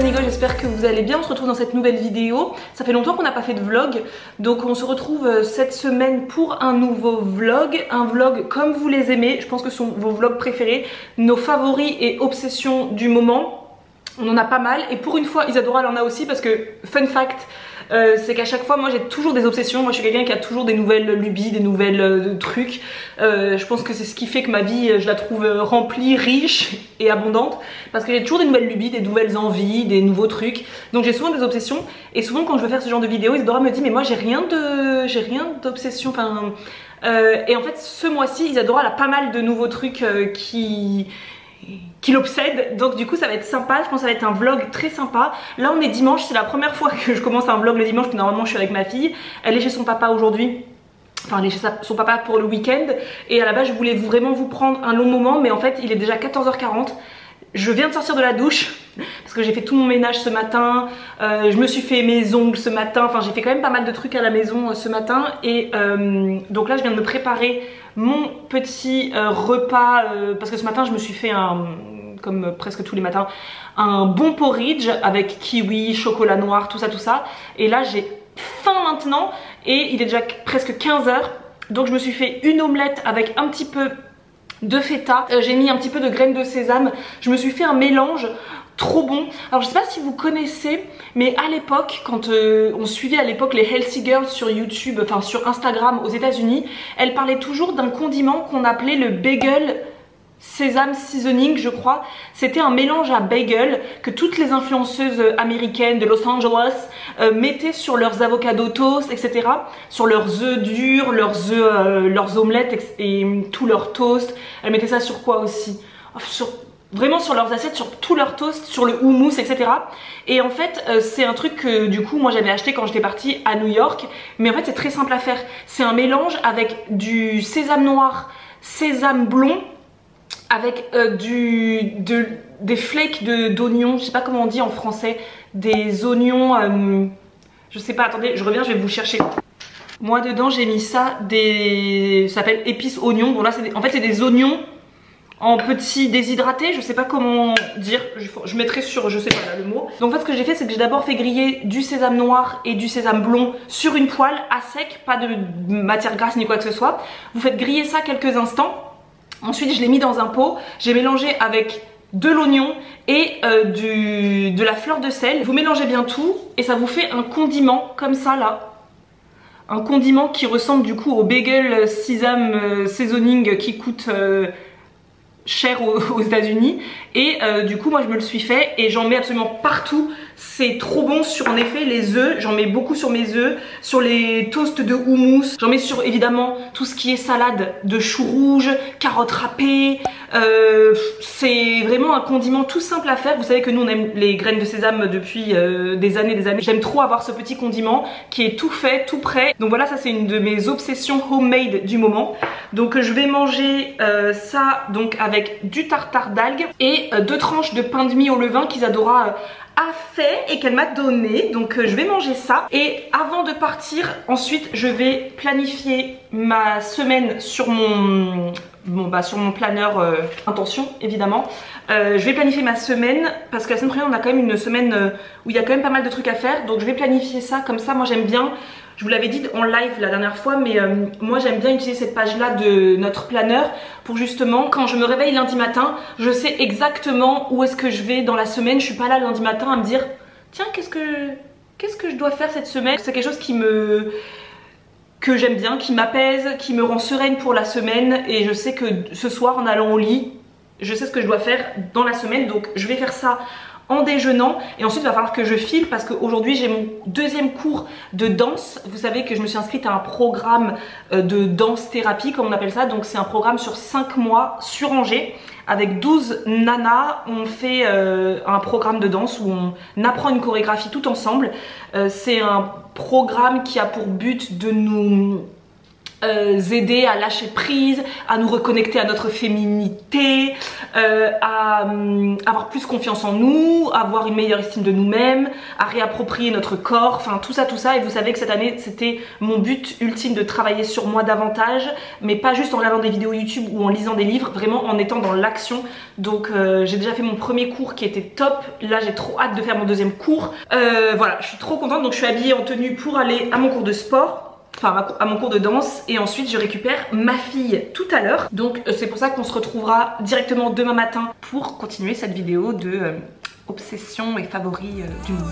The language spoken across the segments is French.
amigos, j'espère que vous allez bien. On se retrouve dans cette nouvelle vidéo. Ça fait longtemps qu'on n'a pas fait de vlog, donc on se retrouve cette semaine pour un nouveau vlog. Un vlog comme vous les aimez, je pense que ce sont vos vlogs préférés, nos favoris et obsessions du moment. On en a pas mal et pour une fois Isadora elle en a aussi parce que, fun fact, c'est qu'à chaque fois moi j'ai toujours des obsessions. Moi je suis quelqu'un qui a toujours des nouvelles lubies, des nouvelles trucs. Je pense que c'est ce qui fait que ma vie je la trouve remplie, riche et abondante, parce que j'ai toujours des nouvelles lubies, des nouvelles envies, des nouveaux trucs. Donc j'ai souvent des obsessions et souvent quand je veux faire ce genre de vidéo, Isadora me dit mais moi j'ai rien d'obsession. Enfin, et en fait ce mois-ci Isadora elle a pas mal de nouveaux trucs qui l'obsède, donc du coup ça va être sympa. Je pense que ça va être un vlog très sympa. Là on est dimanche, c'est la première fois que je commence un vlog le dimanche, que normalement je suis avec ma fille. Elle est chez son papa aujourd'hui, enfin elle est chez son papa pour le week-end, et à la base je voulais vraiment vous prendre un long moment, mais en fait il est déjà 14h40. Je viens de sortir de la douche parce que j'ai fait tout mon ménage ce matin, je me suis fait mes ongles ce matin, enfin j'ai fait quand même pas mal de trucs à la maison ce matin, et donc là je viens de me préparer mon petit repas, parce que ce matin je me suis fait comme presque tous les matins, un bon porridge avec kiwi, chocolat noir, tout ça, et là j'ai faim maintenant et il est déjà presque 15h, donc je me suis fait une omelette avec un petit peu de feta, j'ai mis un petit peu de graines de sésame, je me suis fait un mélange trop bon. Alors je sais pas si vous connaissez, mais à l'époque quand on suivait à l'époque les Healthy Girls sur YouTube, enfin sur Instagram aux États-Unis, elles parlaient toujours d'un condiment qu'on appelait le bagel sésame seasoning, je crois. C'était un mélange à bagel que toutes les influenceuses américaines de Los Angeles mettaient sur leurs avocados toast, etc., sur leurs œufs durs, leurs omelettes et tout leur toast. Elles mettaient ça sur quoi aussi? Vraiment sur leurs assiettes, sur tout leur toast, sur le houmous, etc. Et en fait c'est un truc que du coup moi j'avais acheté quand j'étais partie à New York, mais en fait c'est très simple à faire. C'est un mélange avec du sésame noir, sésame blond, avec des flakes d'oignons, je sais pas comment on dit en français, des oignons, je sais pas, attendez, je reviens, je vais vous chercher. Moi dedans j'ai mis ça, ça s'appelle épices oignons. Bon là en fait c'est des oignons en petits déshydratés, je sais pas comment dire, je mettrai sur, je sais pas là le mot. Donc en fait ce que j'ai fait, c'est que j'ai d'abord fait griller du sésame noir et du sésame blond sur une poêle à sec, pas de matière grasse ni quoi que ce soit. Vous faites griller ça quelques instants. Ensuite je l'ai mis dans un pot, j'ai mélangé avec de l'oignon et de la fleur de sel. Vous mélangez bien tout et ça vous fait un condiment comme ça là. Un condiment qui ressemble du coup au bagel sésame seasoning qui coûte cher aux États-Unis, et du coup moi je me le suis fait et j'en mets absolument partout. C'est trop bon sur en effet les œufs, j'en mets beaucoup sur mes œufs, sur les toasts de houmous, j'en mets sur évidemment tout ce qui est salade de choux rouges, carottes râpées. C'est vraiment un condiment tout simple à faire. Vous savez que nous on aime les graines de sésame depuis des années. J'aime trop avoir ce petit condiment qui est tout fait, tout prêt. Donc voilà, ça c'est une de mes obsessions homemade du moment. Donc je vais manger ça donc avec du tartare d'algues et 2 tranches de pain de mie au levain qu'Isadora a fait et qu'elle m'a donné. Donc je vais manger ça, et avant de partir ensuite je vais planifier ma semaine sur mon planeur intention évidemment. Je vais planifier ma semaine parce que la semaine prochaine on a quand même une semaine où il y a quand même pas mal de trucs à faire, donc je vais planifier ça comme ça. Moi j'aime bien, je vous l'avais dit en live la dernière fois, mais moi j'aime bien utiliser cette page là de notre planeur pour justement quand je me réveille lundi matin, je sais exactement où est-ce que je vais dans la semaine. Je suis pas là lundi matin à me dire tiens qu'est-ce que je dois faire cette semaine. C'est quelque chose que j'aime bien, qui m'apaise, qui me rend sereine pour la semaine, et je sais que ce soir en allant au lit, je sais ce que je dois faire dans la semaine, donc je vais faire ça en déjeunant. Et ensuite il va falloir que je file parce qu'aujourd'hui j'ai mon 2e cours de danse. Vous savez que je me suis inscrite à un programme de danse thérapie comme on appelle ça, donc c'est un programme sur 5 mois sur Angers avec 12 nanas. On fait un programme de danse où on apprend une chorégraphie tout ensemble. C'est un programme qui a pour but de nous aider à lâcher prise, à nous reconnecter à notre féminité, à avoir plus confiance en nous, à avoir une meilleure estime de nous-mêmes, à réapproprier notre corps, enfin tout ça. Et vous savez que cette année c'était mon but ultime de travailler sur moi davantage, mais pas juste en regardant des vidéos YouTube ou en lisant des livres, vraiment en étant dans l'action. Donc j'ai déjà fait mon premier cours qui était top, là j'ai trop hâte de faire mon deuxième cours. Voilà, je suis trop contente, donc je suis habillée en tenue pour aller à mon cours de sport. Enfin à mon cours de danse, et ensuite je récupère ma fille tout à l'heure. Donc c'est pour ça qu'on se retrouvera directement demain matin pour continuer cette vidéo de obsession et favoris du monde.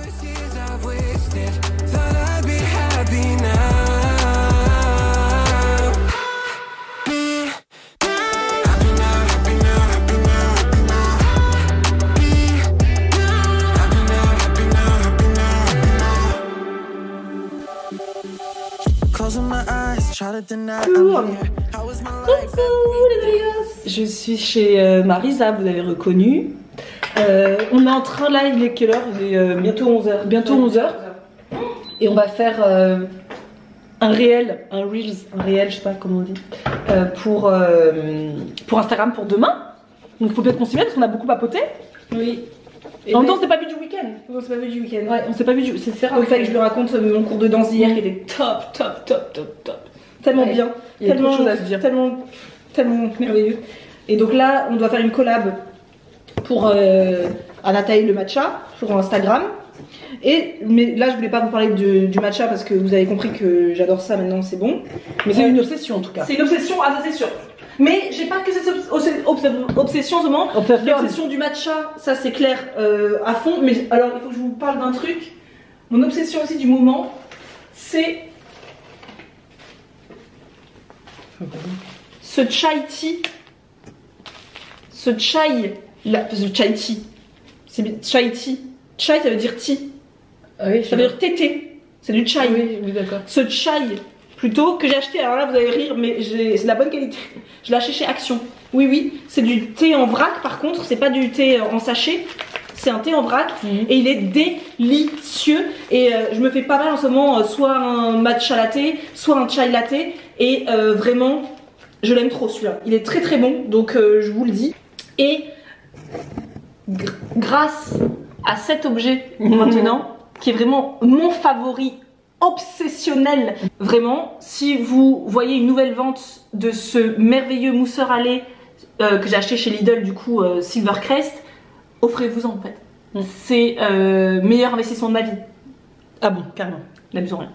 Je suis chez Marisa, vous l'avez reconnu. On est en train là, il est quelle heure? Il est bientôt 11h. Bientôt 11h. Et on va faire un réel, je sais pas comment on dit, pour Instagram pour demain. Donc il faut peut-être qu'on s'y mette parce qu'on a beaucoup papoté. Oui. Et en même temps, on s'est pas vu du week-end. On s'est pas vu du week-end. Ouais, on s'est pas vu du. C'est rare. Il fallait que je lui raconte mon cours de danse d'hier qui était top. Tellement bien. Il y a tellement de choses à se dire. Tellement merveilleux. Et donc là, on doit faire une collab pour Anataï le matcha sur Instagram. Mais là, je voulais pas vous parler du matcha parce que vous avez compris que j'adore ça maintenant, c'est bon. Mais c'est une obsession en tout cas. C'est une obsession, ah ça c'est sûr. Mais j'ai pas que cette obsession seulement. L'obsession du matcha, ça c'est clair à fond. Mais alors il faut que je vous parle d'un truc. Mon obsession aussi du moment, c'est ce chai tea. Ce chai tea. C'est chai tea. Chai ça veut dire tea. Ah oui, ça veut dire tété. C'est du chai. Oui, d'accord. Ce chai plutôt que j'ai acheté, alors là vous allez rire, mais c'est de la bonne qualité. Je l'ai acheté chez Action. Oui, c'est du thé en vrac par contre, c'est pas du thé en sachet. C'est un thé en vrac et il est délicieux. Et je me fais pas mal en ce moment, soit un matcha latte, soit un chai latte. Et vraiment, je l'aime trop celui-là. Il est très bon, donc je vous le dis. Et grâce à cet objet maintenant, qui est vraiment mon favori obsessionnel, vraiment, si vous voyez une nouvelle vente de ce merveilleux mousseur à lait que j'ai acheté chez Lidl, du coup Silvercrest, offrez-vous en fait. C'est meilleur investissement de ma vie. Ah bon, carrément. La besoin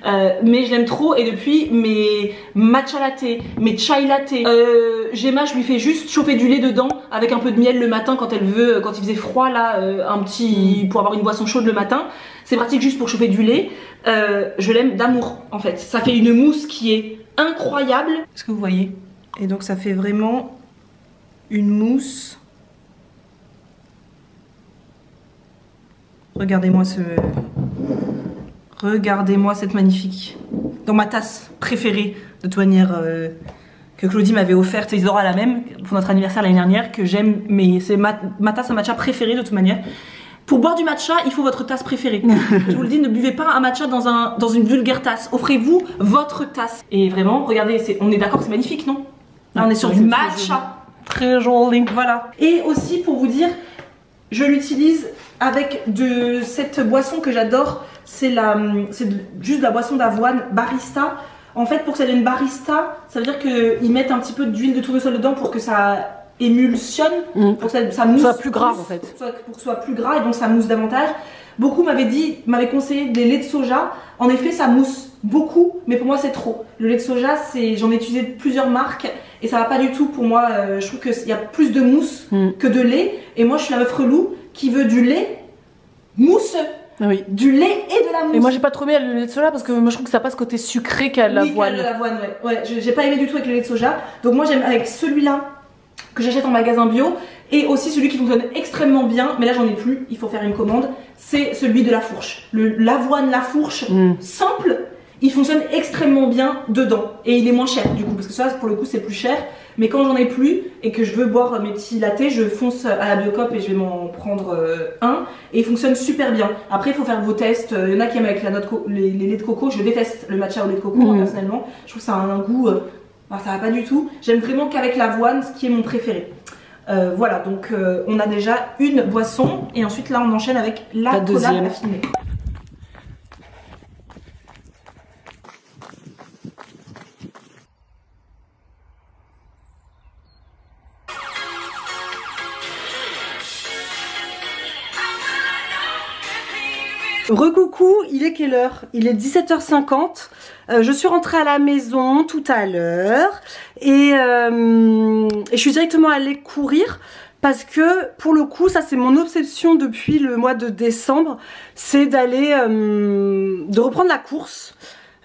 rien. Mais je l'aime trop, et depuis mes matcha latte, mes chai latte, Gemma je lui fais juste chauffer du lait dedans avec un peu de miel le matin quand elle veut, quand il faisait froid là, un petit pour avoir une boisson chaude le matin. C'est pratique juste pour chauffer du lait. Je l'aime d'amour en fait. Ça fait une mousse qui est incroyable. Est-ce que vous voyez? Et donc ça fait vraiment une mousse. Regardez-moi cette magnifique. Dans ma tasse préférée, de toute manière, que Claudie m'avait offerte, et Isidora la même, pour notre anniversaire l'année dernière, que j'aime, mais c'est ma tasse à matcha préférée de toute manière. Pour boire du matcha, il faut votre tasse préférée. Je vous le dis, ne buvez pas un matcha dans une vulgaire tasse. Offrez-vous votre tasse. Et vraiment, regardez, on est d'accord que c'est magnifique, non? Là, on est sur du matcha. Très joli. Voilà. Et aussi, pour vous dire, je l'utilise avec de cette boisson que j'adore. C'est juste de la boisson d'avoine barista. En fait, pour que ça devienne barista, ça veut dire qu'ils mettent un petit peu d'huile de tournesol dedans pour que ça émulsionne, pour que ça mousse, soit plus gras en fait, pour que ce soit plus gras et donc ça mousse davantage. Beaucoup m'avaient conseillé des laits de soja. En effet, ça mousse beaucoup, mais pour moi c'est trop. Le lait de soja, j'en ai utilisé plusieurs marques et ça va pas du tout pour moi. Je trouve qu'il y a plus de mousse que de lait, et moi je suis la meuf relou qui veut du lait mousseux. Oui. Du lait et de la mousse. Et moi j'ai pas trop aimé le lait de soja parce que moi je trouve que ça passe côté sucré qu'à l'avoine. Oui, l'avoine, ouais. J'ai pas aimé du tout avec le lait de soja. Donc moi j'aime avec celui-là que j'achète en magasin bio, et aussi celui qui fonctionne extrêmement bien, mais là j'en ai plus, il faut faire une commande. C'est celui de La Fourche. L'avoine La Fourche, simple, il fonctionne extrêmement bien dedans et il est moins cher du coup parce que ça pour le coup c'est plus cher, mais quand j'en ai plus et que je veux boire mes petits lattés, je fonce à la Biocop et je vais m'en prendre un et il fonctionne super bien. Après il faut faire vos tests, il y en a qui aiment avec la les laits de coco, je déteste le matcha au lait de coco moi, personnellement, je trouve que ça a un goût, ça va pas du tout, j'aime vraiment qu'avec l'avoine, ce qui est mon préféré. Voilà, donc on a déjà une boisson et ensuite là on enchaîne avec la deuxième affinée. Recoucou, il est quelle heure? Il est 17h50. Je suis rentrée à la maison tout à l'heure et je suis directement allée courir parce que pour le coup ça c'est mon obsession depuis le mois de décembre, c'est d'aller de reprendre la course.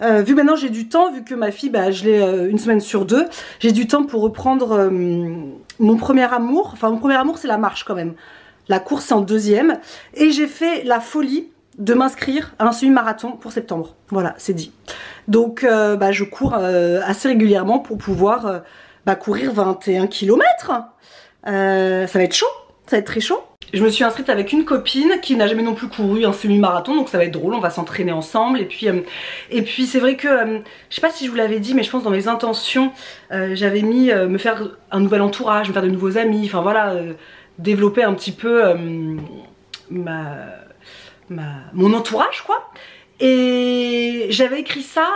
Vu maintenant j'ai du temps, vu que ma fille je l'ai une semaine sur deux, j'ai du temps pour reprendre mon premier amour. Enfin mon premier amour c'est la marche quand même. La course c'est en deuxième et j'ai fait la folie de m'inscrire à un semi-marathon pour septembre. Voilà, c'est dit. Donc je cours assez régulièrement pour pouvoir courir 21 km. Ça va être chaud, ça va être très chaud. Je me suis inscrite avec une copine qui n'a jamais non plus couru un semi-marathon, donc ça va être drôle, on va s'entraîner ensemble. Et puis c'est vrai que, je sais pas si je vous l'avais dit, mais je pense dans mes intentions, j'avais mis me faire un nouvel entourage, me faire de nouveaux amis, enfin voilà, développer un petit peu mon entourage quoi. Et j'avais écrit ça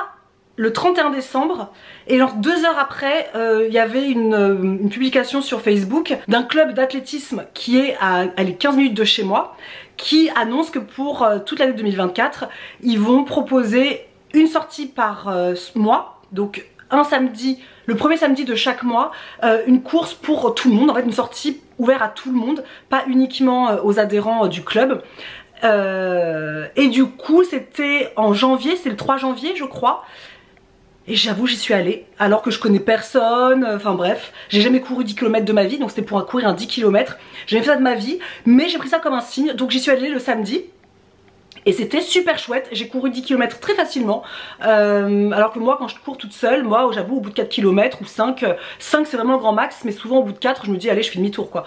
le 31 décembre et genre 2 heures après il y avait une publication sur Facebook d'un club d'athlétisme qui est à 15 minutes de chez moi qui annonce que pour toute l'année 2024 ils vont proposer une sortie par mois, donc un samedi, le premier samedi de chaque mois, une course pour tout le monde, en fait une sortie ouverte à tout le monde, pas uniquement aux adhérents du club. Et du coup c'était en janvier, c'est le 3 janvier je crois. Et j'avoue j'y suis allée alors que je connais personne, enfin bref, j'ai jamais couru 10 km de ma vie, donc c'était pour courir un 10 km. J'ai jamais fait ça de ma vie, mais j'ai pris ça comme un signe, donc j'y suis allée le samedi. Et c'était super chouette, j'ai couru 10 km très facilement, alors que moi quand je cours toute seule, moi j'avoue au bout de 4 km ou 5 c'est vraiment le grand max, mais souvent au bout de 4 je me dis allez je fais demi-tour quoi.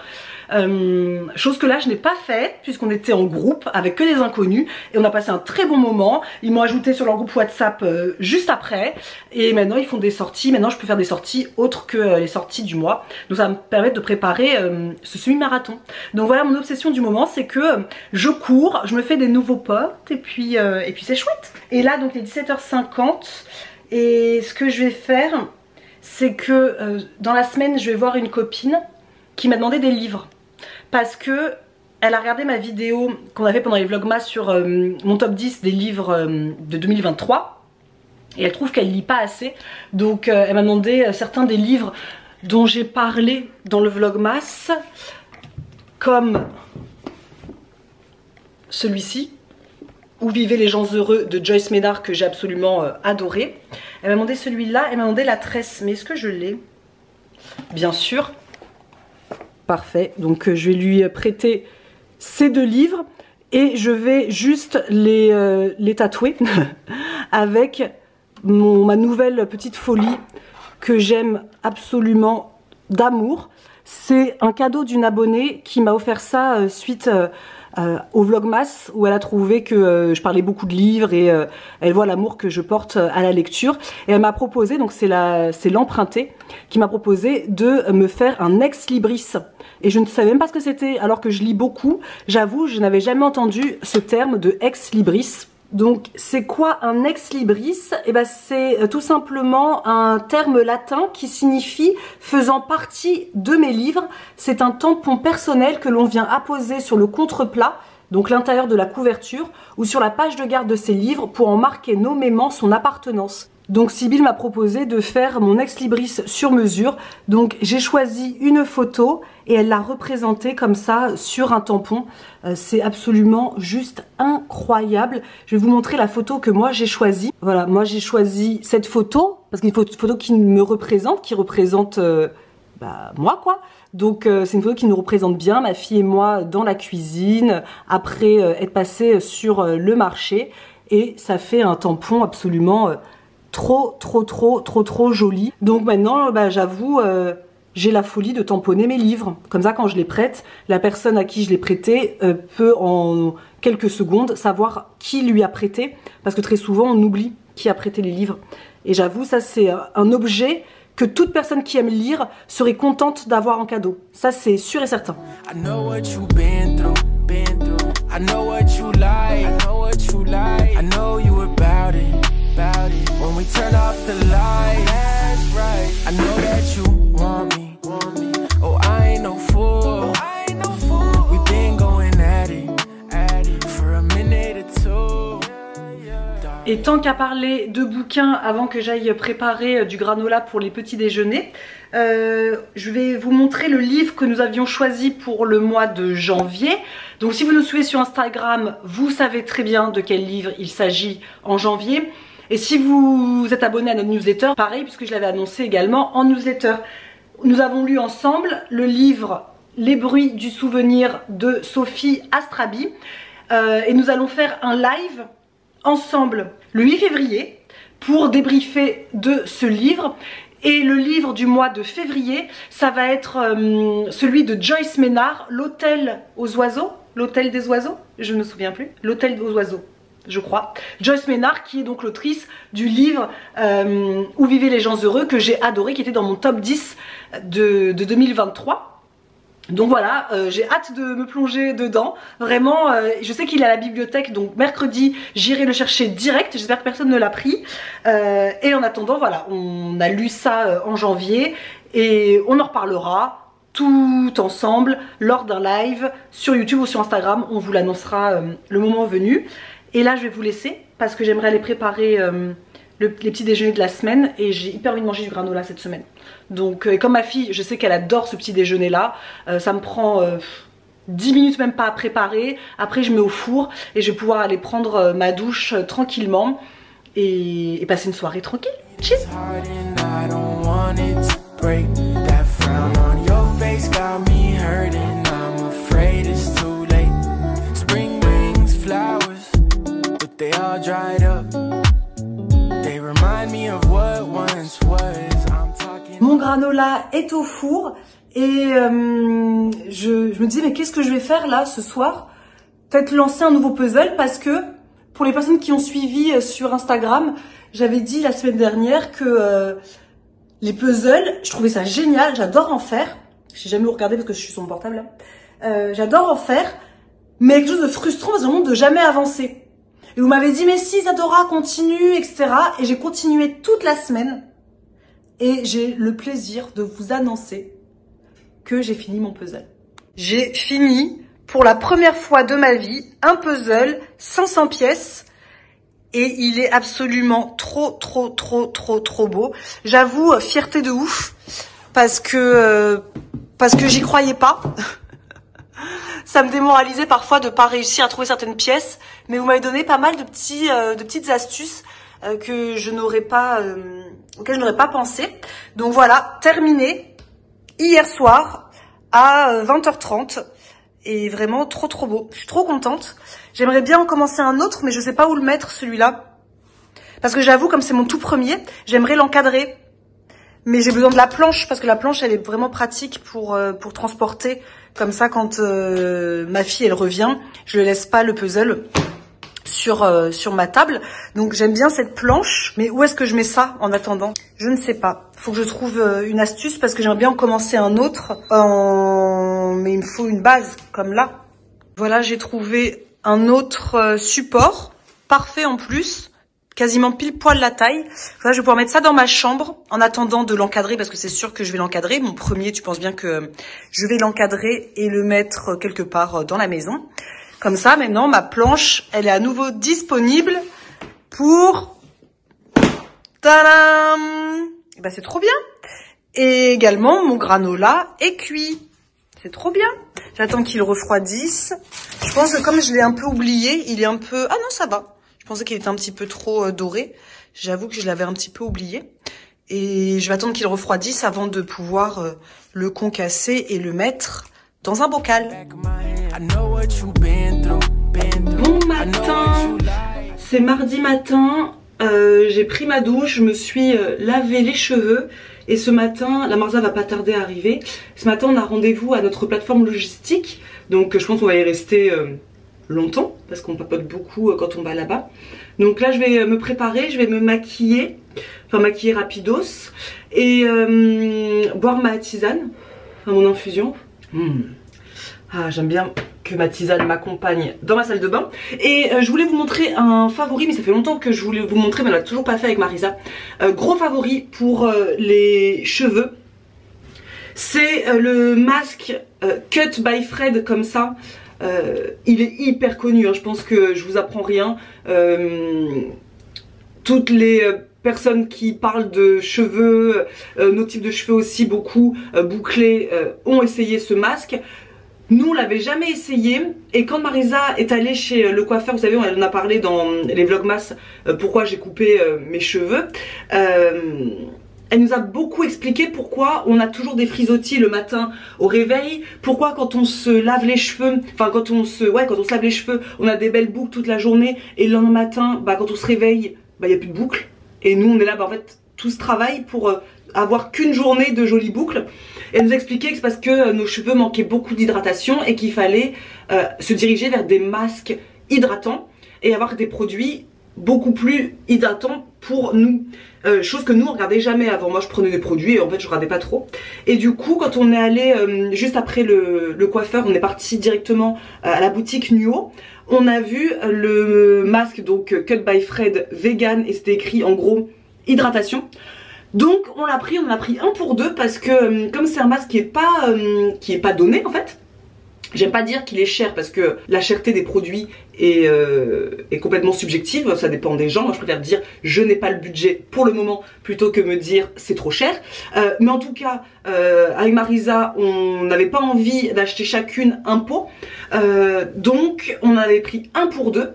Chose que là je n'ai pas fait puisqu'on était en groupe avec que des inconnus et on a passé un très bon moment. Ils m'ont ajouté sur leur groupe WhatsApp juste après et maintenant ils font des sorties, maintenant je peux faire des sorties autres que les sorties du mois, donc ça va me permettre de préparer ce semi-marathon. Donc voilà mon obsession du moment, c'est que je cours, je me fais des nouveaux potes et puis c'est chouette. Et là donc il est 17h50 et ce que je vais faire c'est que dans la semaine je vais voir une copine qui m'a demandé des livres parce que elle a regardé ma vidéo qu'on a fait pendant les vlogmas sur mon top 10 des livres de 2023 et elle trouve qu'elle lit pas assez, donc elle m'a demandé certains des livres dont j'ai parlé dans le vlogmas, comme celui-ci Où vivaient les gens heureux de Joyce Maynard que j'ai absolument adoré. Elle m'a demandé celui-là, elle m'a demandé La Tresse, mais est-ce que je l'ai? Bien sûr. Parfait, donc je vais lui prêter ces 2 livres et je vais juste les tatouer avec ma nouvelle petite folie que j'aime absolument d'amour. C'est un cadeau d'une abonnée qui m'a offert ça suite au vlogmas où elle a trouvé que je parlais beaucoup de livres et elle voit l'amour que je porte à la lecture et elle m'a proposé, donc c'est l'emprunté qui m'a proposé de me faire un ex-libris et je ne savais même pas ce que c'était alors que je lis beaucoup. J'avoue je n'avais jamais entendu ce terme de ex-libris. Donc c'est quoi un ex-libris? Et ben c'est tout simplement un terme latin qui signifie faisant partie de mes livres. C'est un tampon personnel que l'on vient apposer sur le contre-plat, donc l'intérieur de la couverture, ou sur la page de garde de ses livres pour en marquer nommément son appartenance. Donc Sybille m'a proposé de faire mon ex-libris sur mesure, donc j'ai choisi une photo et elle l'a représentée comme ça sur un tampon. C'est absolument juste incroyable. Je vais vous montrer la photo que moi j'ai choisie. Voilà, moi j'ai choisi cette photo parce qu'il faut une photo qui me représente, qui représente moi quoi. Donc c'est une photo qui nous représente bien, ma fille et moi dans la cuisine, après être passé sur le marché. et ça fait un tampon absolument trop joli. Donc maintenant, bah, j'avoue, j'ai la folie de tamponner mes livres. Comme ça, quand je les prête, la personne à qui je les prêté peut en quelques secondes savoir qui lui a prêté, parce que très souvent on oublie qui a prêté les livres. Et j'avoue, ça c'est un objet que toute personne qui aime lire serait contente d'avoir en cadeau. Ça c'est sûr et certain. Et tant qu'à parler de bouquins, avant que j'aille préparer du granola pour les petits déjeuners, je vais vous montrer le livre que nous avions choisi pour le mois de janvier. Donc si vous nous suivez sur Instagram, vous savez très bien de quel livre il s'agit en janvier. Et si vous êtes abonné à notre newsletter, pareil, puisque je l'avais annoncé également en newsletter. Nous avons lu ensemble le livre Les bruits du souvenir de Sophie Astrabi. Et nous allons faire un live ensemble le 8 février pour débriefer de ce livre. Et le livre du mois de février, ça va être celui de Joyce Maynard, L'Hôtel aux oiseaux, L'Hôtel des oiseaux, je ne me souviens plus, L'Hôtel aux oiseaux, je crois. Joyce Maynard qui est donc l'autrice du livre Où vivaient les gens heureux, que j'ai adoré, qui était dans mon top 10 de 2023. Donc voilà, j'ai hâte de me plonger dedans. Vraiment, je sais qu'il est à la bibliothèque, donc mercredi, j'irai le chercher direct. J'espère que personne ne l'a pris. Et en attendant, voilà, on a lu ça en janvier et on en reparlera tout ensemble lors d'un live sur YouTube ou sur Instagram. On vous l'annoncera le moment venu. Et là, je vais vous laisser parce que j'aimerais aller préparer les petits déjeuners de la semaine et j'ai hyper envie de manger du granola cette semaine. Donc comme ma fille, je sais qu'elle adore ce petit déjeuner là, ça me prend 10 minutes même pas à préparer. Après je mets au four et je vais pouvoir aller prendre ma douche tranquillement et passer une soirée tranquille. Chill. Mon granola est au four et je me disais mais qu'est-ce que je vais faire là ce soir? Peut-être lancer un nouveau puzzle parce que pour les personnes qui ont suivi sur Instagram, j'avais dit la semaine dernière que les puzzles, je trouvais ça génial, j'adore en faire. Je n'ai jamais regardé parce que je suis sur mon portable là. J'adore en faire, mais quelque chose de frustrant parce que de jamais avancer. Et vous m'avez dit mais si Isadora continue, etc. Et j'ai continué toute la semaine. Et j'ai le plaisir de vous annoncer que j'ai fini mon puzzle. J'ai fini, pour la première fois de ma vie, un puzzle 500 pièces. Et il est absolument trop beau. J'avoue, fierté de ouf. Parce que j'y croyais pas. Ça me démoralisait parfois de pas réussir à trouver certaines pièces. Mais vous m'avez donné pas mal de petites astuces que je n'aurais pas... auquel je n'aurais pas pensé. Donc voilà, terminé hier soir à 20h30 et vraiment trop beau. Je suis trop contente. J'aimerais bien en commencer un autre mais je sais pas où le mettre celui-là. Parce que j'avoue comme c'est mon tout premier, j'aimerais l'encadrer. Mais j'ai besoin de la planche parce que la planche elle est vraiment pratique pour transporter. Comme ça quand ma fille elle revient, je ne laisse pas le puzzle sur ma table. Donc j'aime bien cette planche. Mais où est-ce que je mets ça en attendant? Je ne sais pas. Faut que je trouve une astuce parce que j'aimerais bien en commencer un autre. Mais il me faut une base comme là. Voilà, j'ai trouvé un autre support. Parfait en plus. Quasiment pile poil la taille. Voilà, je vais pouvoir mettre ça dans ma chambre en attendant de l'encadrer parce que c'est sûr que je vais l'encadrer. Mon premier, tu penses bien que je vais l'encadrer et le mettre quelque part dans la maison. Comme ça, maintenant, ma planche, elle est à nouveau disponible pour... Tadam! Et ben, c'est trop bien. Et également, mon granola est cuit. C'est trop bien. J'attends qu'il refroidisse. Je pense que comme je l'ai un peu oublié, il est un peu... Ah non, ça va. Je pensais qu'il était un petit peu trop doré. J'avoue que je l'avais un petit peu oublié. Et je vais attendre qu'il refroidisse avant de pouvoir le concasser et le mettre dans un bocal. Bon matin, C'est mardi matin, j'ai pris ma douche, je me suis lavé les cheveux et ce matin, la Marisa va pas tarder à arriver. Ce matin on a rendez-vous à notre plateforme logistique, donc je pense qu'on va y rester longtemps parce qu'on papote beaucoup quand on va là-bas. Donc là je vais me préparer, je vais me maquiller, enfin maquiller rapidos et boire ma tisane, enfin mon infusion. Ah, j'aime bien que ma tisane m'accompagne dans ma salle de bain. Et je voulais vous montrer un favori, mais ça fait longtemps que je voulais vous montrer, mais on l'a toujours pas fait avec Marisa. Gros favori pour les cheveux. C'est le masque Cut by Fred comme ça. Il est hyper connu, hein, je pense que je vous apprends rien. Toutes les personnes qui parlent de cheveux, nos types de cheveux aussi, beaucoup bouclés, ont essayé ce masque. Nous on l'avait jamais essayé et quand Marisa est allée chez le coiffeur, vous savez on en a parlé dans les vlogmas, pourquoi j'ai coupé mes cheveux, elle nous a beaucoup expliqué pourquoi on a toujours des frisottis le matin au réveil, pourquoi quand on se lave les cheveux, enfin quand on se lave les cheveux, on a des belles boucles toute la journée et le lendemain matin, quand on se réveille, il n'y a plus de boucles. Et nous on est là, en fait, tout ce travail pour avoir qu'une journée de jolies boucles. Et elle nous expliquait que c'est parce que nos cheveux manquaient beaucoup d'hydratation et qu'il fallait se diriger vers des masques hydratants et avoir des produits beaucoup plus hydratants pour nous. Chose que nous on regardait jamais avant. Moi je prenais des produits et en fait je regardais pas trop. Et du coup quand on est allé juste après le coiffeur, on est parti directement à la boutique Nuo. On a vu le masque donc Cut by Fred vegan et c'était écrit en gros hydratation. Donc on l'a pris, on en a pris un pour deux parce que comme c'est un masque qui est pas donné en fait. J'aime pas dire qu'il est cher parce que la cherté des produits est complètement subjective, ça dépend des gens. Moi je préfère dire je n'ai pas le budget pour le moment plutôt que me dire c'est trop cher. Mais en tout cas avec Marisa on n'avait pas envie d'acheter chacune un pot, donc on avait pris un pour deux.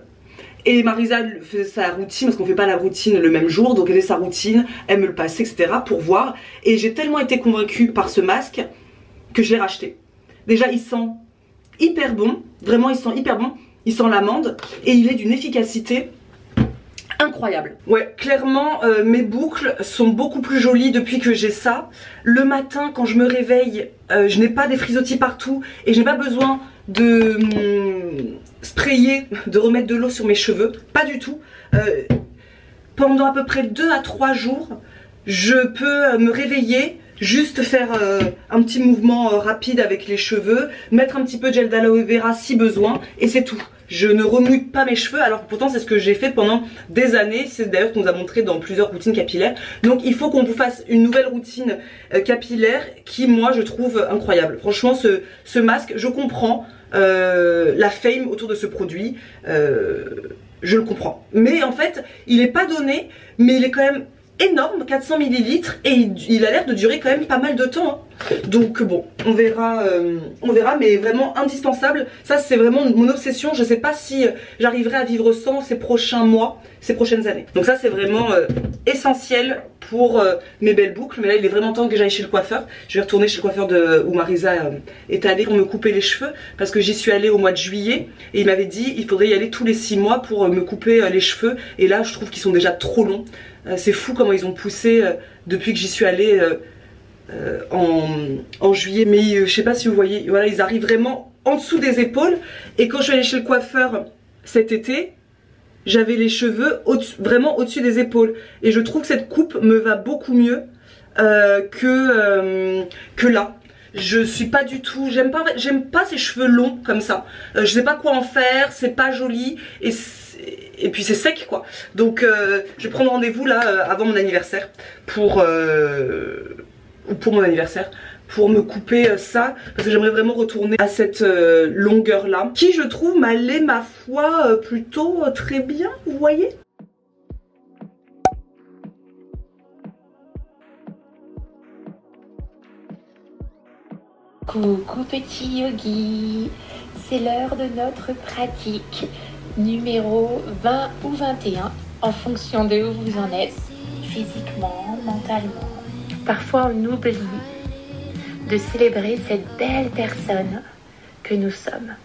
Et Marisa faisait sa routine parce qu'on fait pas la routine le même jour, donc elle faisait sa routine, elle me le passait etc pour voir. Et j'ai tellement été convaincue par ce masque que je l'ai racheté. Déjà il sent hyper bon, vraiment il sent hyper bon, il sent l'amande et il est d'une efficacité incroyable. Ouais, clairement mes boucles sont beaucoup plus jolies depuis que j'ai ça. Le matin quand je me réveille, je n'ai pas des frisottis partout et je n'ai pas besoin de sprayer, de remettre de l'eau sur mes cheveux, pas du tout. Pendant à peu près 2 à 3 jours, je peux me réveiller, juste faire un petit mouvement rapide avec les cheveux, mettre un petit peu de gel d'aloe vera si besoin et c'est tout. Je ne remue pas mes cheveux alors que pourtant c'est ce que j'ai fait pendant des années. C'est d'ailleurs ce qu'on nous a montré dans plusieurs routines capillaires. Donc il faut qu'on vous fasse une nouvelle routine capillaire qui moi je trouve incroyable. Franchement ce masque, je comprends la fame autour de ce produit. Je le comprends. Mais en fait il n'est pas donné mais il est quand même énorme, 400 ml et il a l'air de durer quand même pas mal de temps hein. Donc bon on verra mais vraiment indispensable. Ça c'est vraiment mon obsession. Je sais pas si j'arriverai à vivre sans ces prochains mois, ces prochaines années. Donc ça c'est vraiment essentiel pour mes belles boucles. Mais là il est vraiment temps que j'aille chez le coiffeur. Je vais retourner chez le coiffeur où Marisa est allée pour me couper les cheveux parce que j'y suis allée au mois de juillet et il m'avait dit il faudrait y aller tous les 6 mois pour me couper les cheveux et là je trouve qu'ils sont déjà trop longs. C'est fou comment ils ont poussé depuis que j'y suis allée en juillet. Mais je sais pas si vous voyez, voilà, ils arrivent vraiment en dessous des épaules. Et quand je suis allée chez le coiffeur cet été, j'avais les cheveux vraiment au-dessus des épaules. Et je trouve que cette coupe me va beaucoup mieux que là. Je suis pas du tout, j'aime pas ces cheveux longs comme ça. Je sais pas quoi en faire, c'est pas joli et puis c'est sec quoi. Donc je vais prendre rendez-vous là avant mon anniversaire pour mon anniversaire pour me couper ça parce que j'aimerais vraiment retourner à cette longueur là qui je trouve m'allait ma foi plutôt très bien, vous voyez. Coucou petit yogi, c'est l'heure de notre pratique numéro 20 ou 21 en fonction de où vous en êtes, physiquement, mentalement. Parfois on oublie de célébrer cette belle personne que nous sommes.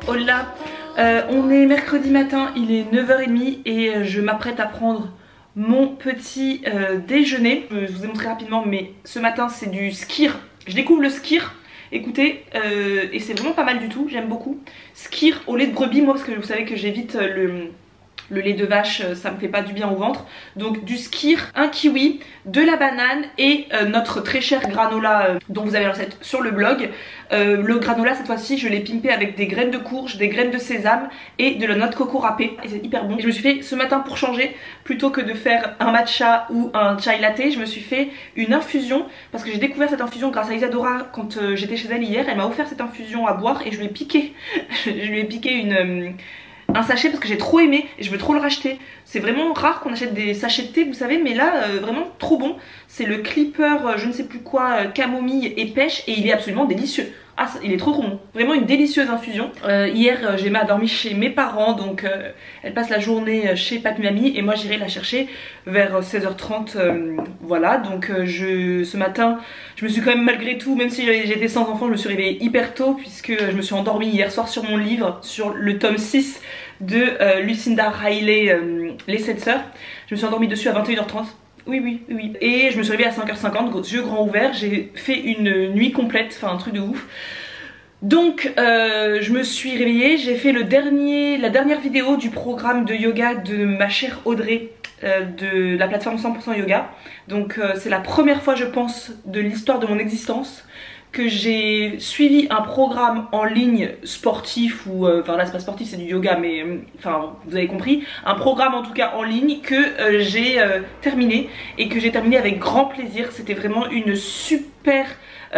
Hola, on est mercredi matin, il est 9h30 et je m'apprête à prendre mon petit déjeuner. Je vous ai montré rapidement, mais ce matin c'est du skyr. Je découvre le skyr, écoutez, et c'est vraiment pas mal du tout, j'aime beaucoup. Skyr au lait de brebis, moi parce que vous savez que j'évite le lait de vache, ça me fait pas du bien au ventre. Donc du skyr, un kiwi, de la banane et notre très cher granola dont vous avez la recette sur le blog. Le granola cette fois-ci je l'ai pimpé avec des graines de courge, des graines de sésame et de la noix de coco râpée et c'est hyper bon. Et je me suis fait ce matin pour changer, plutôt que de faire un matcha ou un chai latte, je me suis fait une infusion parce que j'ai découvert cette infusion grâce à Isadora quand j'étais chez elle hier. Elle m'a offert cette infusion à boire et je lui ai piqué je lui ai piqué un sachet parce que j'ai trop aimé et je veux trop le racheter. C'est vraiment rare qu'on achète des sachets de thé, vous savez, mais là vraiment trop bon. C'est le Clipper je ne sais plus quoi, camomille et pêche, et il est absolument délicieux. Ah, il est trop bon, vraiment une délicieuse infusion. Hier Gemma a dormi chez mes parents, donc elle passe la journée chez Papy Mamie et moi j'irai la chercher vers 16h30. Voilà, donc ce matin je me suis quand même, malgré tout, même si j'étais sans enfant, je me suis réveillée hyper tôt puisque je me suis endormie hier soir sur mon livre, sur le tome 6 de Lucinda Riley, Les 7 sœurs. Je me suis endormie dessus à 21h30. Oui. Et je me suis réveillée à 5h50, yeux grands ouverts. J'ai fait une nuit complète, enfin un truc de ouf. Donc je me suis réveillée, j'ai fait la dernière vidéo du programme de yoga de ma chère Audrey de la plateforme 100% yoga. Donc c'est la première fois je pense de l'histoire de mon existence que j'ai suivi un programme en ligne sportif ou enfin là c'est pas sportif, c'est du yoga, mais enfin vous avez compris, un programme en tout cas en ligne que j'ai terminé et que j'ai terminé avec grand plaisir. C'était vraiment une super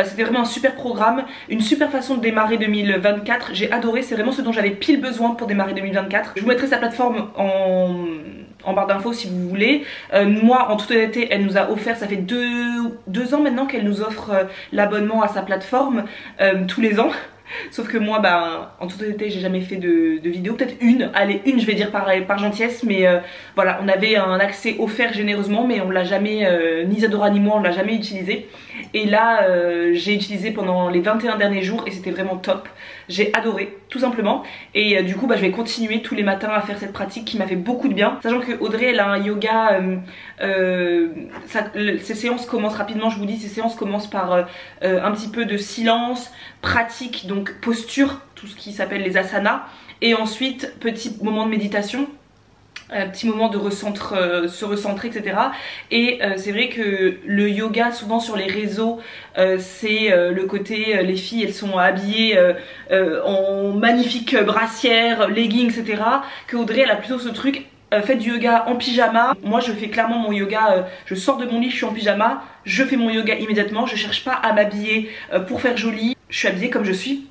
c'était vraiment un super programme, une super façon de démarrer 2024. J'ai adoré, c'est vraiment ce dont j'avais pile besoin pour démarrer 2024. Je vous mettrai sa plateforme en barre d'infos si vous voulez. Moi en toute honnêteté elle nous a offert, ça fait deux ans maintenant qu'elle nous offre l'abonnement à sa plateforme tous les ans. Sauf que moi en toute honnêteté j'ai jamais fait de vidéo, peut-être une, allez une je vais dire par gentillesse, mais voilà, on avait un accès offert généreusement mais on l'a jamais, ni Isadora ni moi on l'a jamais utilisé. Et là j'ai utilisé pendant les 21 derniers jours et c'était vraiment top. J'ai adoré tout simplement et du coup je vais continuer tous les matins à faire cette pratique qui m'a fait beaucoup de bien. Sachant que Audrey elle a un yoga, ses séances commencent rapidement, je vous dis, ces séances commencent par un petit peu de silence, pratique, donc posture, tout ce qui s'appelle les asanas, et ensuite petit moment de méditation, petit moment de se recentrer, etc. Et c'est vrai que le yoga souvent sur les réseaux c'est le côté les filles elles sont habillées en magnifiques brassières, leggings, etc. Que Audrey elle a plutôt ce truc, faites du yoga en pyjama. Moi je fais clairement mon yoga, je sors de mon lit, je suis en pyjama, je fais mon yoga immédiatement, je cherche pas à m'habiller pour faire joli, je suis habillée comme je suis.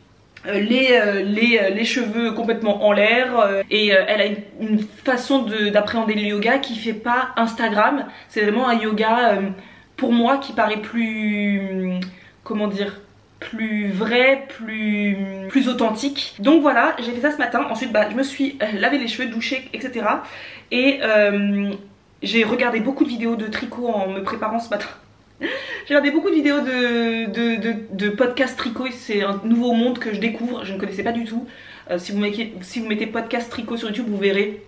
Les cheveux complètement en l'air et elle a une façon d'appréhender le yoga qui fait pas Instagram. C'est vraiment un yoga pour moi qui paraît plus, comment dire, plus vrai, plus authentique. Donc voilà, j'ai fait ça ce matin. Ensuite je me suis lavé les cheveux, douché, etc. Et j'ai regardé beaucoup de vidéos de tricot en me préparant ce matin. J'ai regardé beaucoup de vidéos de podcast tricot, c'est un nouveau monde que je découvre, je ne connaissais pas du tout. Si vous mettez podcast tricot sur YouTube, vous verrez.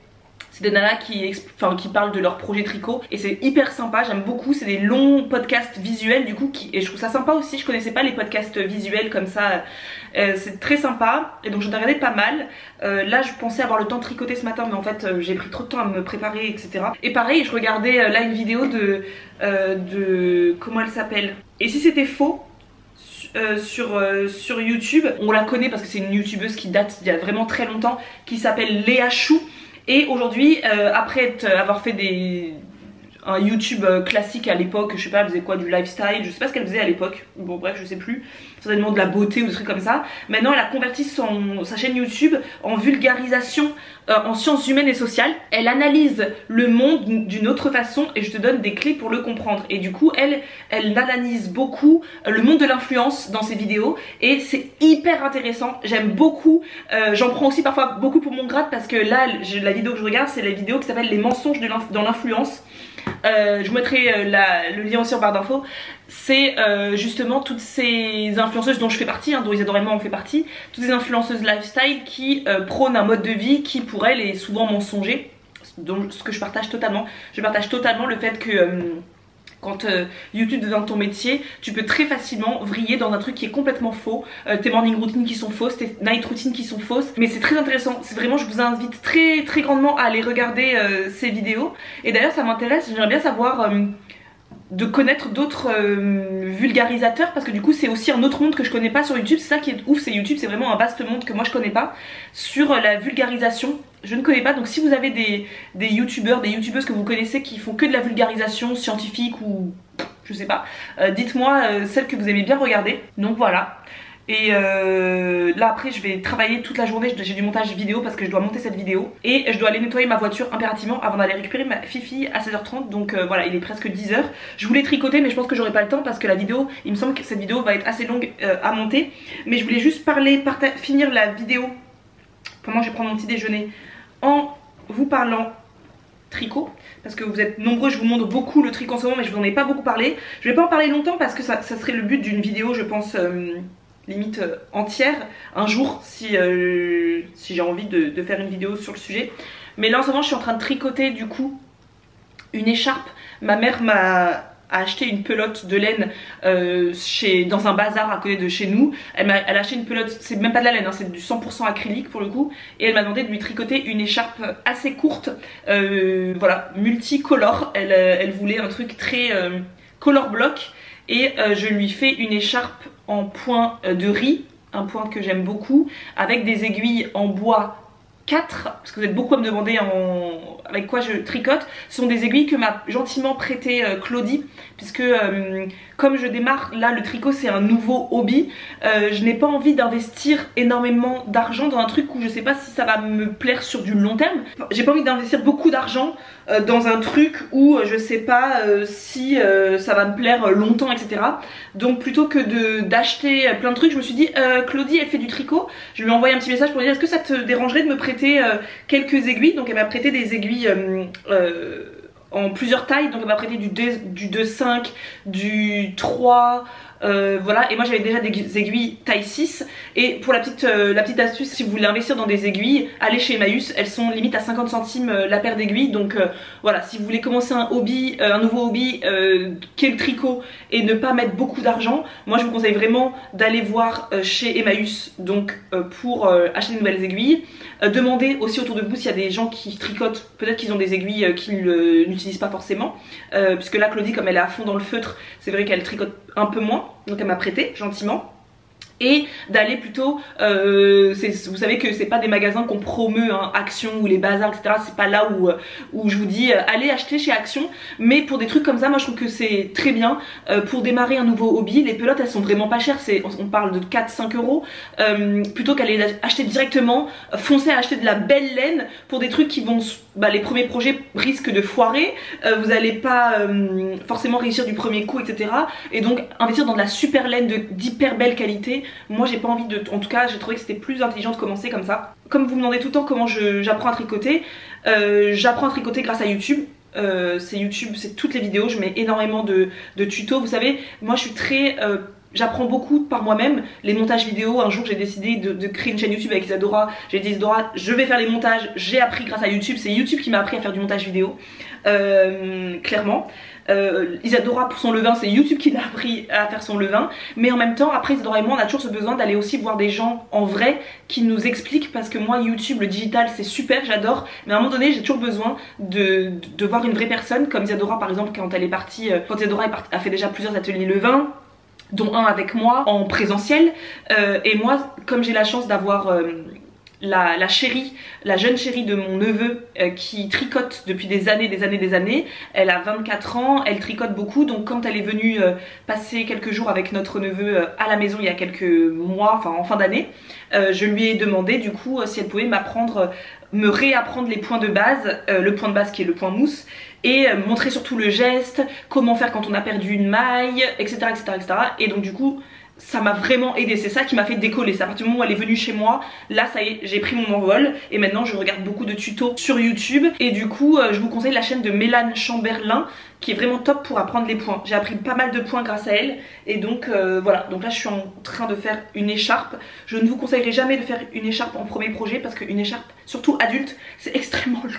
C'est des nanas qui parlent de leur projet tricot et c'est hyper sympa, j'aime beaucoup. C'est des longs podcasts visuels du coup et je trouve ça sympa aussi. Je connaissais pas les podcasts visuels comme ça, c'est très sympa et donc j'en ai regardé pas mal. Là je pensais avoir le temps de tricoter ce matin mais en fait j'ai pris trop de temps à me préparer, etc. Et pareil je regardais là une vidéo de comment elle s'appelle, et si c'était faux, sur YouTube. On la connaît parce que c'est une youtubeuse qui date d'il y a vraiment très longtemps, qui s'appelle Léa Chou. Et aujourd'hui, après avoir fait un YouTube classique à l'époque, je sais pas, elle faisait quoi, du lifestyle, je sais pas ce qu'elle faisait à l'époque, bon bref je sais plus, certainement de la beauté ou des trucs comme ça. Maintenant elle a converti sa chaîne YouTube en vulgarisation en sciences humaines et sociales. Elle analyse le monde d'une autre façon et je te donne des clés pour le comprendre. Et du coup elle analyse beaucoup le monde de l'influence dans ses vidéos et c'est hyper intéressant, j'aime beaucoup. J'en prends aussi parfois beaucoup pour mon grade parce que là la vidéo que je regarde c'est la vidéo qui s'appelle les mensonges dans l'influence. Je vous mettrai le lien aussi en barre d'infos. c'est justement toutes ces influenceuses dont je fais partie, hein, dont Isadora et moi on fait partie, toutes ces influenceuses lifestyle qui prônent un mode de vie qui pour elles est souvent mensonger, donc ce que je partage totalement. Je partage totalement le fait que quand YouTube devient ton métier, tu peux très facilement vriller dans un truc qui est complètement faux, tes morning routines qui sont fausses, tes night routines qui sont fausses, mais c'est très intéressant, c'est vraiment, je vous invite très très grandement à aller regarder ces vidéos. Et d'ailleurs ça m'intéresse, j'aimerais bien savoir de connaître d'autres vulgarisateurs, parce que du coup c'est aussi un autre monde que je connais pas sur YouTube. C'est ça qui est ouf, c'est YouTube, c'est vraiment un vaste monde que moi je connais pas sur la vulgarisation. Je ne connais pas, donc si vous avez des youtubeurs, des youtubeuses que vous connaissez qui font que de la vulgarisation scientifique ou je sais pas, dites-moi celle que vous aimez bien regarder. Donc voilà. Et là après je vais travailler toute la journée, j'ai du montage vidéo parce que je dois monter cette vidéo. Et je dois aller nettoyer ma voiture impérativement avant d'aller récupérer ma Fifi à 16h30. Donc voilà, il est presque 10h. Je voulais tricoter mais je pense que j'aurai pas le temps parce que la vidéo, il me semble que cette vidéo va être assez longue à monter. Mais je voulais juste finir la vidéo pendant que je vais prendre mon petit déjeuner en vous parlant tricot, parce que vous êtes nombreux, je vous montre beaucoup le tricot en ce moment mais je vous en ai pas beaucoup parlé. Je vais pas en parler longtemps parce que ça serait le but d'une vidéo je pense limite entière un jour si j'ai envie de faire une vidéo sur le sujet. Mais là en ce moment je suis en train de tricoter du coup une écharpe. Ma mère m'a acheté une pelote de laine dans un bazar à côté de chez nous. Elle a acheté une pelote, c'est même pas de la laine, hein, c'est du 100% acrylique pour le coup. Et elle m'a demandé de lui tricoter une écharpe assez courte, voilà, multicolore. Elle voulait un truc très color block. Et je lui fais une écharpe en point de riz, un point que j'aime beaucoup, avec des aiguilles en bois 4, parce que vous êtes beaucoup à me demander avec quoi je tricote. Ce sont des aiguilles que m'a gentiment prêté Claudie, puisque comme je démarre, là le tricot c'est un nouveau hobby, je n'ai pas envie d'investir énormément d'argent dans un truc où je sais pas si ça va me plaire sur du long terme. J'ai pas envie d'investir beaucoup d'argent dans un truc où je sais pas si ça va me plaire longtemps, etc. Donc plutôt que d'acheter plein de trucs, je me suis dit Claudie elle fait du tricot, je lui ai envoyé un petit message pour lui dire est-ce que ça te dérangerait de me prêter quelques aiguilles. Donc elle m'a prêté des aiguilles en plusieurs tailles, donc elle m'a prêté du 2,5, du 3, voilà. Et moi j'avais déjà des aiguilles taille 6. Et pour la petite astuce, si vous voulez investir dans des aiguilles, allez chez Emmaüs, elles sont limite à 50 centimes la paire d'aiguilles. Donc voilà, si vous voulez commencer un nouveau hobby qui est le tricot et ne pas mettre beaucoup d'argent, moi je vous conseille vraiment d'aller voir chez Emmaüs donc pour acheter de nouvelles aiguilles. Demandez aussi autour de vous s'il y a des gens qui tricotent, peut-être qu'ils ont des aiguilles qu'ils n'utilisent pas forcément, puisque là Claudie comme elle est à fond dans le feutre, c'est vrai qu'elle tricote un peu moins, donc elle m'a prêté gentiment. Et d'aller plutôt, vous savez que c'est pas des magasins qu'on promeut, hein, Action ou les bazars, etc. C'est pas là où je vous dis allez acheter chez Action. Mais pour des trucs comme ça, moi je trouve que c'est très bien pour démarrer un nouveau hobby. Les pelotes elles sont vraiment pas chères, on parle de 4-5 euros. Plutôt qu'aller acheter directement, foncez à acheter de la belle laine pour des trucs qui vont, les premiers projets risquent de foirer. Vous allez pas forcément réussir du premier coup, etc. Et donc investir dans de la super laine d'hyper belle qualité. Moi j'ai pas envie en tout cas j'ai trouvé que c'était plus intelligent de commencer comme ça. Comme vous me demandez tout le temps comment j'apprends à tricoter, j'apprends à tricoter grâce à YouTube. YouTube, c'est toutes les vidéos, je mets énormément de tutos. Vous savez, moi je suis très... j'apprends beaucoup par moi-même, les montages vidéo. Un jour j'ai décidé de créer une chaîne YouTube avec Isadora. J'ai dit Isadora je vais faire les montages, j'ai appris grâce à YouTube. C'est YouTube qui m'a appris à faire du montage vidéo, clairement. Isadora pour son levain, c'est YouTube qui l'a appris à faire son levain. Mais en même temps après Isadora et moi on a toujours ce besoin d'aller aussi voir des gens en vrai qui nous expliquent, parce que moi YouTube, le digital c'est super, j'adore, mais à un moment donné j'ai toujours besoin de voir une vraie personne, comme Isadora par exemple quand elle est partie, quand Isadora a fait déjà plusieurs ateliers levain, dont un avec moi en présentiel, et moi comme j'ai la chance d'avoir la chérie, la jeune chérie de mon neveu qui tricote depuis des années, elle a 24 ans, elle tricote beaucoup, donc quand elle est venue passer quelques jours avec notre neveu à la maison il y a quelques mois, enfin en fin d'année, je lui ai demandé du coup si elle pouvait me réapprendre les points de base, le point de base qui est le point mousse, et montrer surtout le geste, comment faire quand on a perdu une maille, etc. Et donc du coup ça m'a vraiment aidé, c'est ça qui m'a fait décoller. C'est à partir du moment où elle est venue chez moi, là ça y est, j'ai pris mon envol et maintenant je regarde beaucoup de tutos sur YouTube. Et du coup je vous conseille la chaîne de Mélane Chamberlain qui est vraiment top pour apprendre les points. J'ai appris pas mal de points grâce à elle. Et donc voilà, donc là je suis en train de faire une écharpe. Je ne vous conseillerais jamais de faire une écharpe en premier projet parce qu'une écharpe, surtout adulte, c'est extrêmement long.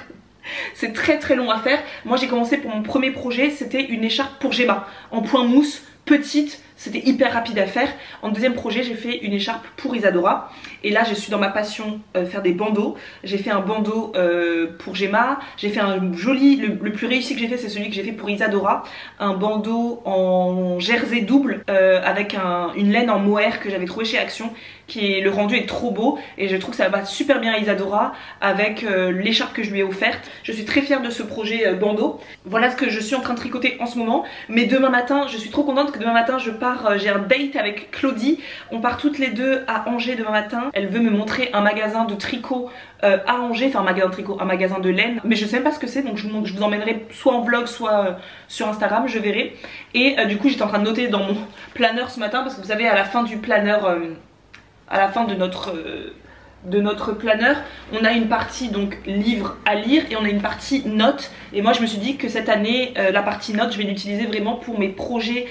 C'est très long à faire. Moi j'ai commencé pour mon premier projet, c'était une écharpe pour Gemma en point mousse, petite, c'était hyper rapide à faire. En deuxième projet j'ai fait une écharpe pour Isadora. Et là je suis dans ma passion faire des bandeaux. J'ai fait un bandeau pour Gemma. J'ai fait un joli, le plus réussi que j'ai fait c'est celui que j'ai fait pour Isadora. Un bandeau en jersey double avec une laine en mohair que j'avais trouvé chez Action. Le rendu est trop beau et je trouve que ça va super bien à Isadora avec l'écharpe que je lui ai offerte. Je suis très fière de ce projet bandeau. Voilà ce que je suis en train de tricoter en ce moment. Mais demain matin, je suis trop contente que demain matin je pars, j'ai un date avec Claudie. On part toutes les deux à Angers demain matin. Elle veut me montrer un magasin de tricot à Angers, enfin un magasin de tricot, un magasin de laine. Mais je sais même pas ce que c'est, donc je vous emmènerai soit en vlog, soit sur Instagram, je verrai. Et du coup j'étais en train de noter dans mon planeur ce matin parce que vous savez à la fin du planeur... à la fin de notre planeur, on a une partie donc livre à lire et on a une partie notes. Et moi je me suis dit que cette année, la partie notes, je vais l'utiliser vraiment pour mes projets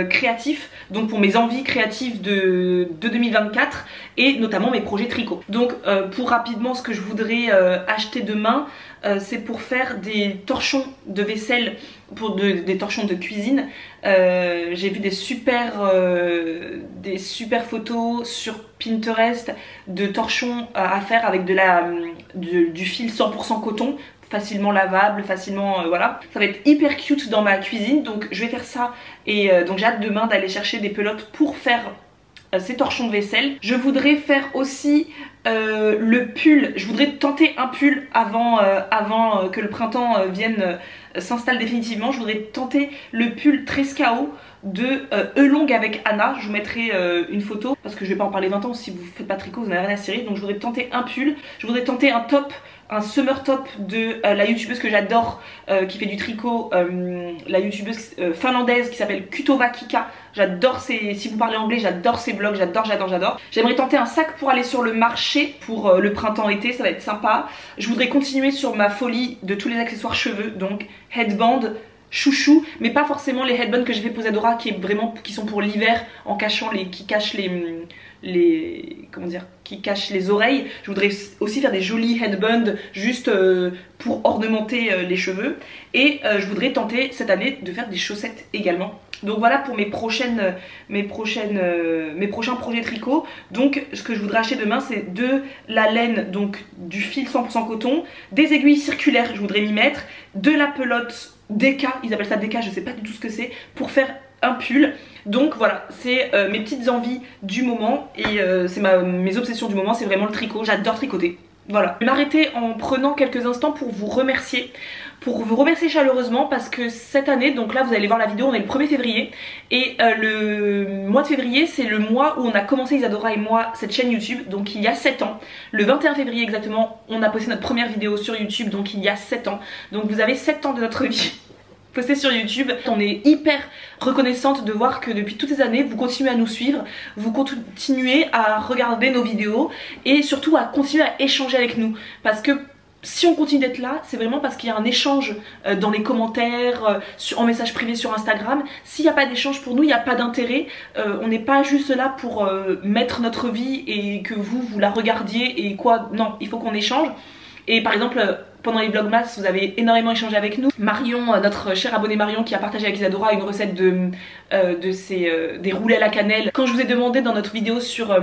créatifs, donc pour mes envies créatives de 2024 et notamment mes projets tricot. Donc pour rapidement ce que je voudrais acheter demain, c'est pour faire des torchons de vaisselle, pour des torchons de cuisine. J'ai vu des super photos sur Pinterest de torchons à faire avec du fil 100% coton, facilement lavable, facilement voilà. Ça va être hyper cute dans ma cuisine, donc je vais faire ça. Et donc j'ai hâte demain d'aller chercher des pelotes pour faire ces torchons de vaisselle. Je voudrais faire aussi le pull. Je voudrais tenter un pull avant que le printemps vienne s'installe définitivement. Je voudrais tenter le pull Trescao de Elong avec Anna. Je vous mettrai une photo parce que je vais pas en parler 20 ans. Si vous faites pas tricot vous n'avez rien à cirer. Donc je voudrais tenter un pull. Je voudrais tenter un top, un summer top de la youtubeuse que j'adore qui fait du tricot, la youtubeuse finlandaise qui s'appelle Kutova Kika. J'adore si vous parlez anglais, j'adore ses vlogs, j'adore. J'aimerais tenter un sac pour aller sur le marché pour le printemps-été, ça va être sympa. Je voudrais continuer sur ma folie de tous les accessoires cheveux, donc headband, chouchou, mais pas forcément les headbands que j'ai fait pour Isadora qui sont pour l'hiver en cachant qui cachent qui cachent les oreilles. Je voudrais aussi faire des jolis headbands juste pour ornementer les cheveux. Et je voudrais tenter cette année de faire des chaussettes également. Donc voilà pour mes prochains projets tricot. Donc ce que je voudrais acheter demain c'est de la laine, donc du fil 100% coton, des aiguilles circulaires, je voudrais m'y mettre, de la pelote DK, ils appellent ça DK, je sais pas du tout ce que c'est, pour faire un pull. Donc voilà, c'est mes petites envies du moment et c'est mes obsessions du moment, c'est vraiment le tricot, j'adore tricoter. Voilà, je vais m'arrêter en prenant quelques instants pour vous remercier chaleureusement parce que cette année, donc là vous allez voir la vidéo, on est le 1er février et le mois de février c'est le mois où on a commencé Isadora et moi cette chaîne YouTube, donc il y a 7 ans. Le 21 février exactement, on a posté notre première vidéo sur YouTube, donc il y a 7 ans. Donc vous avez 7 ans de notre vie postée sur YouTube. On est hyper reconnaissante de voir que depuis toutes ces années vous continuez à nous suivre, vous continuez à regarder nos vidéos et surtout à continuer à échanger avec nous, parce que si on continue d'être là, c'est vraiment parce qu'il y a un échange dans les commentaires, en message privé sur Instagram. S'il n'y a pas d'échange pour nous, il n'y a pas d'intérêt. On n'est pas juste là pour mettre notre vie et que vous la regardiez et quoi. Non, il faut qu'on échange. Et par exemple, pendant les vlogmas, vous avez énormément échangé avec nous. Marion, notre cher abonné Marion, qui a partagé avec Isadora une recette des roulets à la cannelle. Quand je vous ai demandé dans notre vidéo sur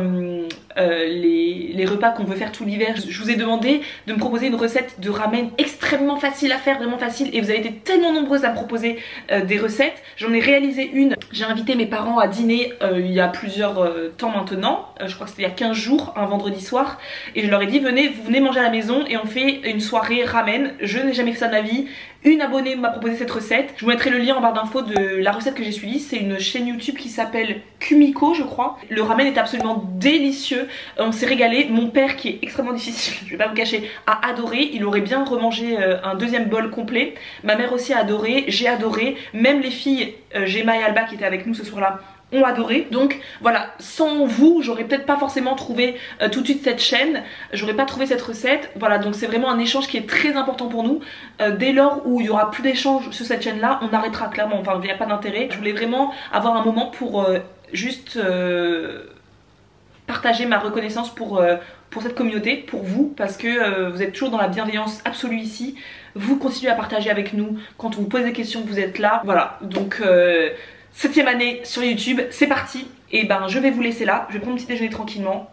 les repas qu'on veut faire tout l'hiver, je vous ai demandé de me proposer une recette de ramen extrêmement facile à faire, vraiment facile. Et vous avez été tellement nombreuses à me proposer des recettes. J'en ai réalisé une. J'ai invité mes parents à dîner il y a plusieurs temps maintenant. Je crois que c'était il y a 15 jours, un vendredi soir. Et je leur ai dit, vous venez manger à la maison et on fait une soirée ramen. Je n'ai jamais fait ça de ma vie. Une abonnée m'a proposé cette recette. Je vous mettrai le lien en barre d'infos de la recette que j'ai suivie. C'est une chaîne YouTube qui s'appelle Kumiko, je crois. Le ramen est absolument délicieux. On s'est régalé. Mon père, qui est extrêmement difficile, je vais pas vous cacher, a adoré. Il aurait bien remangé un deuxième bol complet. Ma mère aussi a adoré. J'ai adoré. Même les filles, Gemma et Alba qui étaient avec nous ce soir-là, ont adoré. Donc voilà, sans vous j'aurais peut-être pas forcément trouvé tout de suite cette chaîne, j'aurais pas trouvé cette recette. Voilà, donc c'est vraiment un échange qui est très important pour nous. Dès lors où il y aura plus d'échanges sur cette chaîne là, on arrêtera clairement, enfin il n'y a pas d'intérêt. Je voulais vraiment avoir un moment pour juste partager ma reconnaissance pour cette communauté, pour vous, parce que vous êtes toujours dans la bienveillance absolue ici. Vous continuez à partager avec nous quand on vous pose des questions, vous êtes là. Voilà, donc 7ème année sur YouTube, c'est parti. Et ben je vais vous laisser là, je vais prendre mon petit déjeuner tranquillement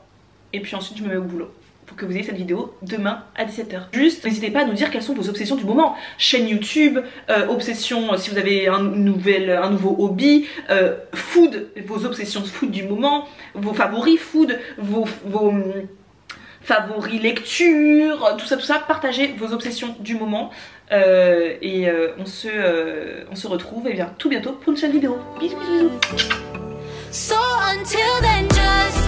et puis ensuite je me mets au boulot pour que vous ayez cette vidéo demain à 17 h. Juste n'hésitez pas à nous dire quelles sont vos obsessions du moment. Chaîne YouTube, obsession si vous avez un nouveau hobby, food, vos obsessions food du moment, vos favoris food, vos favoris lecture, tout ça, partagez vos obsessions du moment et on se retrouve et bien tout bientôt pour une prochaine vidéo. Bisous bisous bisous. So until then, just